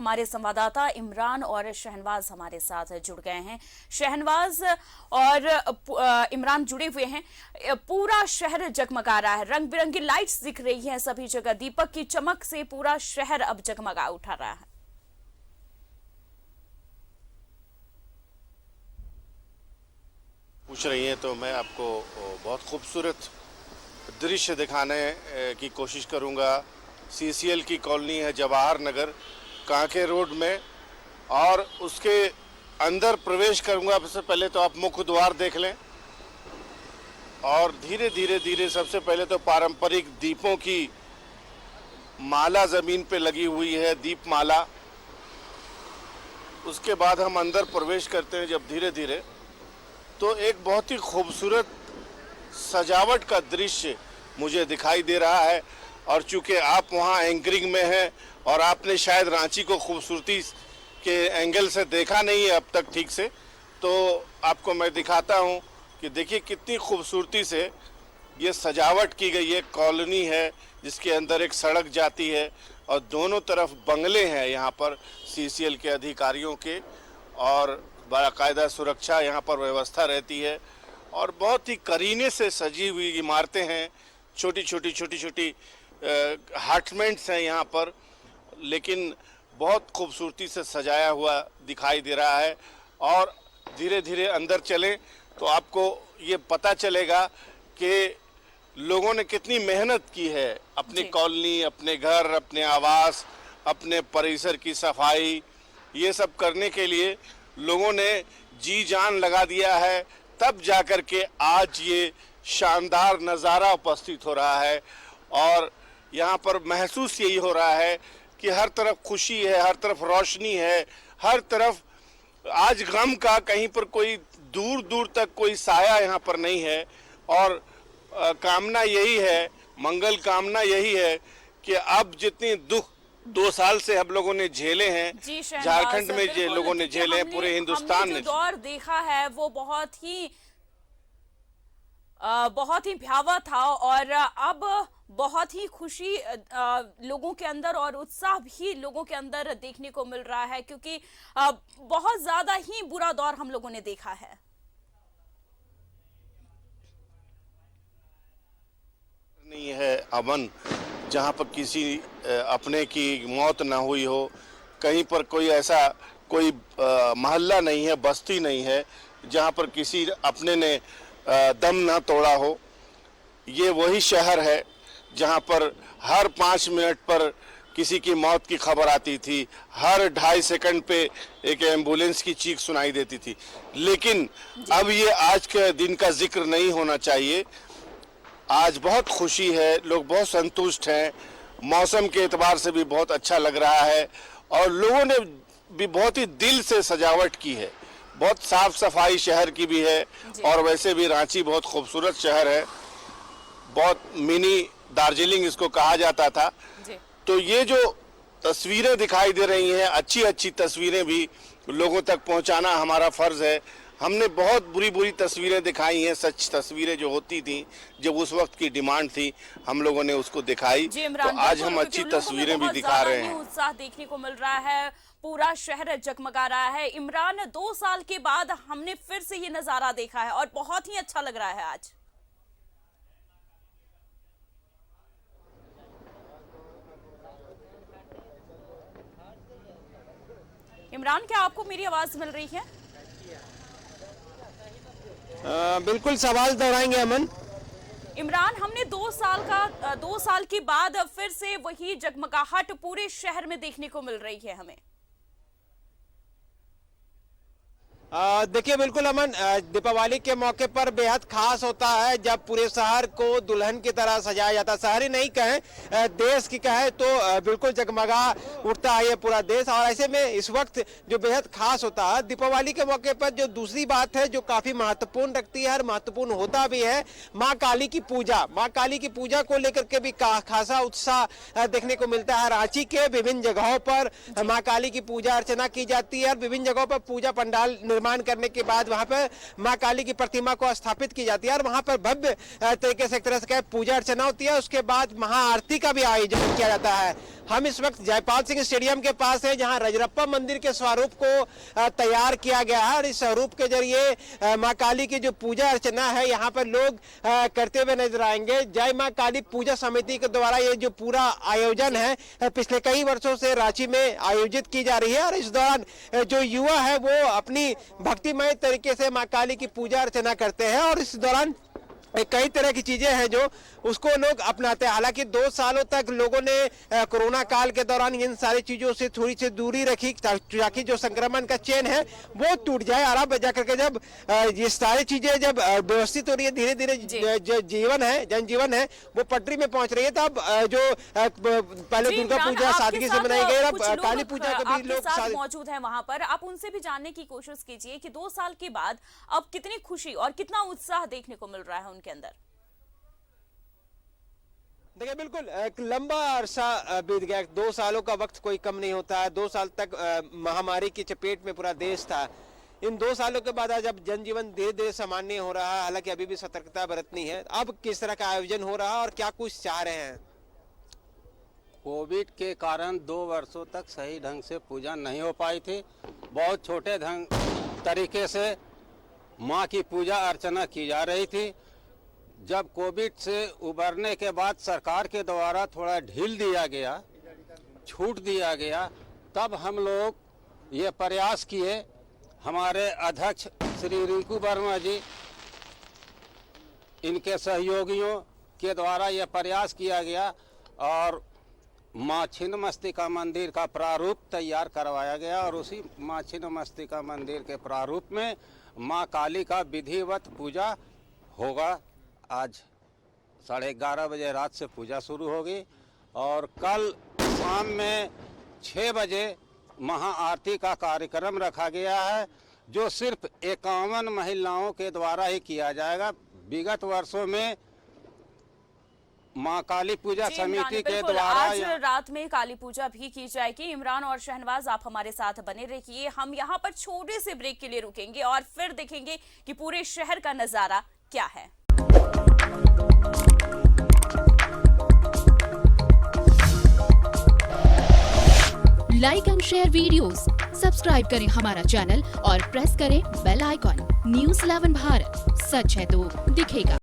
हमारे संवाददाता इमरान और शहनवाज हमारे साथ जुड़ गए हैं। शहनवाज और इमरान जुड़े हुए हैं। पूरा शहर जगमगा रहा है, रंग बिरंगी लाइट्स दिख रही हैं सभी जगह। दीपक की चमक से पूरा शहर अब जगमगा उठा रहा है। पूछ रही हैं तो मैं आपको बहुत खूबसूरत दृश्य दिखाने की कोशिश करूंगा। सीसीएल की कॉलोनी है जवाहर नगर कांके रोड में, और उसके अंदर प्रवेश करूंगा। सबसे पहले तो आप मुख्य द्वार देख लें, और धीरे धीरे सबसे पहले तो पारंपरिक दीपों की माला ज़मीन पे लगी हुई है, दीप माला। उसके बाद हम अंदर प्रवेश करते हैं जब धीरे धीरे, तो एक बहुत ही खूबसूरत सजावट का दृश्य मुझे दिखाई दे रहा है। और चूंकि आप वहाँ एंकरिंग में हैं और आपने शायद रांची को खूबसूरती के एंगल से देखा नहीं है अब तक ठीक से, तो आपको मैं दिखाता हूँ कि देखिए कितनी खूबसूरती से ये सजावट की गई है। कॉलोनी है जिसके अंदर एक सड़क जाती है और दोनों तरफ बंगले हैं यहाँ पर सीसीएल के अधिकारियों के, और बाकायदा सुरक्षा यहाँ पर व्यवस्था रहती है। और बहुत ही करीने से सजी हुई इमारतें हैं, छोटी छोटी अपार्टमेंट्स हैं यहाँ पर, लेकिन बहुत खूबसूरती से सजाया हुआ दिखाई दे रहा है। और धीरे धीरे अंदर चलें तो आपको ये पता चलेगा कि लोगों ने कितनी मेहनत की है अपनी कॉलोनी, अपने घर, अपने आवास, अपने परिसर की सफाई, ये सब करने के लिए लोगों ने जी जान लगा दिया है। तब जाकर के आज ये शानदार नज़ारा उपस्थित हो रहा है। और यहाँ पर महसूस यही हो रहा है कि हर तरफ खुशी है, हर तरफ रोशनी है, हर तरफ आज गम का कहीं पर कोई दूर दूर तक कोई साया यहाँ पर नहीं है। और कामना यही है, मंगल कामना यही है कि अब जितनी दुख 2 साल से हम लोगों ने झेले हैं, झारखंड में जो लोगों ने झेले हैं, पूरे हिंदुस्तान ने, जो दौर देखा है वो बहुत ही भयावह था। और अब बहुत ही खुशी लोगों के अंदर और उत्साह भी लोगों के अंदर देखने को मिल रहा है, क्योंकि बहुत ज्यादा ही बुरा दौर हम लोगों ने देखा है। नहीं है अमन, जहाँ पर किसी अपने की मौत ना हुई हो, कहीं पर कोई ऐसा कोई मोहल्ला नहीं है, बस्ती नहीं है जहाँ पर किसी अपने ने दम ना तोड़ा हो। ये वही शहर है जहाँ पर हर 5 मिनट पर किसी की मौत की खबर आती थी, हर 2.5 सेकंड पे एक एम्बुलेंस की चीख सुनाई देती थी। लेकिन अब ये आज के दिन का जिक्र नहीं होना चाहिए। आज बहुत खुशी है, लोग बहुत संतुष्ट हैं, मौसम के एतबार से भी बहुत अच्छा लग रहा है, और लोगों ने भी बहुत ही दिल से सजावट की है। बहुत साफ सफाई शहर की भी है, और वैसे भी रांची बहुत खूबसूरत शहर है, बहुत मिनी दार्जिलिंग इसको कहा जाता था। तो ये जो तस्वीरें दिखाई दे रही हैं, अच्छी तस्वीरें भी लोगों तक पहुंचाना हमारा फर्ज है। हमने बहुत बुरी तस्वीरें दिखाई हैं, सच तस्वीरें जो होती थी, जब उस वक्त की डिमांड थी, हम लोगों ने उसको दिखाई। तो आज हम अच्छी तस्वीरें भी दिखा रहे हैं। उत्साह देखने को मिल रहा है, पूरा शहर जगमगा रहा है। इमरान, 2 साल के बाद हमने फिर से ये नजारा देखा है और बहुत ही अच्छा लग रहा है आज। इमरान, क्या आपको मेरी आवाज मिल रही है? बिल्कुल, सवाल दोहराएंगे अमन। इमरान, हमने 2 साल के बाद फिर से वही जगमगाहट पूरे शहर में देखने को मिल रही है हमें। देखिए बिल्कुल अमन, दीपावली के मौके पर बेहद खास होता है जब पूरे शहर को दुल्हन की तरह सजाया जाता है। शहर ही नहीं कहें, देश की कहे तो बिल्कुल जगमगा उठता है ये पूरा देश। और ऐसे में इस वक्त जो बेहद खास होता है दीपावली के मौके पर, जो दूसरी बात है जो काफी महत्वपूर्ण रखती है और महत्वपूर्ण होता भी है, माँ काली की पूजा। माँ काली की पूजा को लेकर के भी खासा उत्साह देखने को मिलता है। रांची के विभिन्न जगहों पर माँ काली की पूजा अर्चना की जाती है और विभिन्न जगहों पर पूजा पंडाल निर्माण करने के बाद वहां पर मां काली की प्रतिमा को स्थापित की जाती है और वहां पर भव्य तरीके से एक तरह से पूजा अर्चना होती है। उसके बाद महाआरती का भी आयोजन किया जाता है। हम इस वक्त जयपाल सिंह स्टेडियम के पास है, जहां रजरप्पा मंदिर के स्वरूप को तैयार किया गया है और इस स्वरूप के जरिए मां काली की जो पूजा अर्चना है यहाँ पर लोग करते हुए नजर आएंगे। जय मां काली पूजा समिति के द्वारा ये जो पूरा आयोजन है पिछले कई वर्षों से रांची में आयोजित की जा रही है और इस दौरान जो युवा है वो अपनी भक्तिमय तरीके से मां काली की पूजा अर्चना करते हैं और इस दौरान कई तरह की चीजें हैं जो उसको लोग अपनाते हैं। हालांकि 2 सालों तक लोगों ने कोरोना काल के दौरान इन सारी चीजों से थोड़ी सी दूरी रखी ताकि जो संक्रमण का चेन है वो टूट जाए और अब जाकर के जब ये सारी चीजें जब व्यवस्थित हो रही है, धीरे धीरे जो जीवन है, जनजीवन है वो पटरी में पहुंच रही है। तब जो पहले दुर्गा पूजा सादगी से मनाई गई, अब काली पूजा के भी लोग मौजूद है वहां पर। आप उनसे भी जानने की कोशिश कीजिए कि 2 साल के बाद अब कितनी खुशी और कितना उत्साह देखने को मिल रहा है उनके अंदर। देखिए बिल्कुल एक लंबा अरसा बीत गया, 2 सालों का वक्त कोई कम नहीं होता है। 2 साल तक महामारी की चपेट में पूरा देश था। इन 2 सालों के बाद आज अब जनजीवन धीरे धीरे सामान्य हो रहा है, हालांकि अभी भी सतर्कता बरतनी है। अब किस तरह का आयोजन हो रहा है और क्या कुछ चाह रहे हैं? कोविड के कारण 2 वर्षों तक सही ढंग से पूजा नहीं हो पाई थी। बहुत छोटे तरीके से माँ की पूजा अर्चना की जा रही थी। जब कोविड से उबरने के बाद सरकार के द्वारा थोड़ा ढील दिया गया, छूट दिया गया, तब हम लोग ये प्रयास किए, हमारे अध्यक्ष श्री रिंकू वर्मा जी, इनके सहयोगियों के द्वारा यह प्रयास किया गया और माँ छिन्नमस्तिका मंदिर का प्रारूप तैयार करवाया गया और उसी माँ छिन्नमस्तिका मंदिर के प्रारूप में माँ काली का विधिवत पूजा होगा। आज 11:30 बजे रात से पूजा शुरू होगी और कल शाम में 6 बजे महाआरती का कार्यक्रम रखा गया है, जो सिर्फ 51 महिलाओं के द्वारा ही किया जाएगा। विगत वर्षों में माँ काली पूजा समिति के द्वारा आज रात में काली पूजा भी की जाएगी। इमरान और शहनवाज आप हमारे साथ बने रहिए, हम यहाँ पर छोटे से ब्रेक के लिए रुकेंगे और फिर देखेंगे कि पूरे शहर का नजारा क्या है। Like and share videos, subscribe करें हमारा चैनल और प्रेस करें बेल आइकॉन। न्यूज़ 11 भारत, सच है तो दिखेगा।